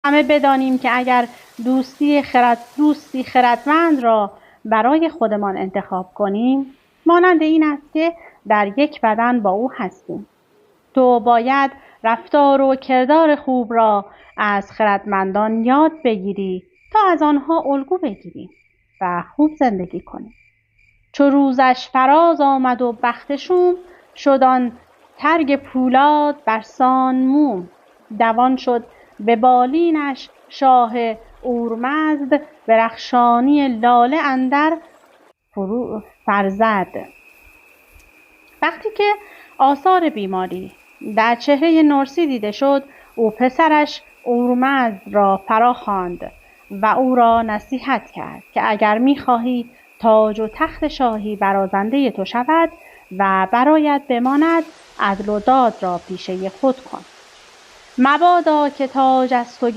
همه بدانیم که اگر دوستی خردمند را برای خودمان انتخاب کنیم، مانند این است که در یک بدن با او هستیم. تو باید رفتار و کردار خوب را از خردمندان یاد بگیری تا از آنها الگو بگیری و خوب زندگی کنی. چو روزش فراز آمد و بخت شوم، شد آن ترگ پولاد برسان موم. دوان شد به بالینش شاه اورمزد، برخشانی لاله اندر فرزد. وقتی که آثار بیماری در چهره نرسی دیده شد، او پسرش اورمزد را فرا خواند و او را نصیحت کرد که اگر می‌خواهی تاج و تخت شاهی برازنده تو شود و برایت بماند، عدل و داد را پیشه خود کن. مبادا که تاج از تو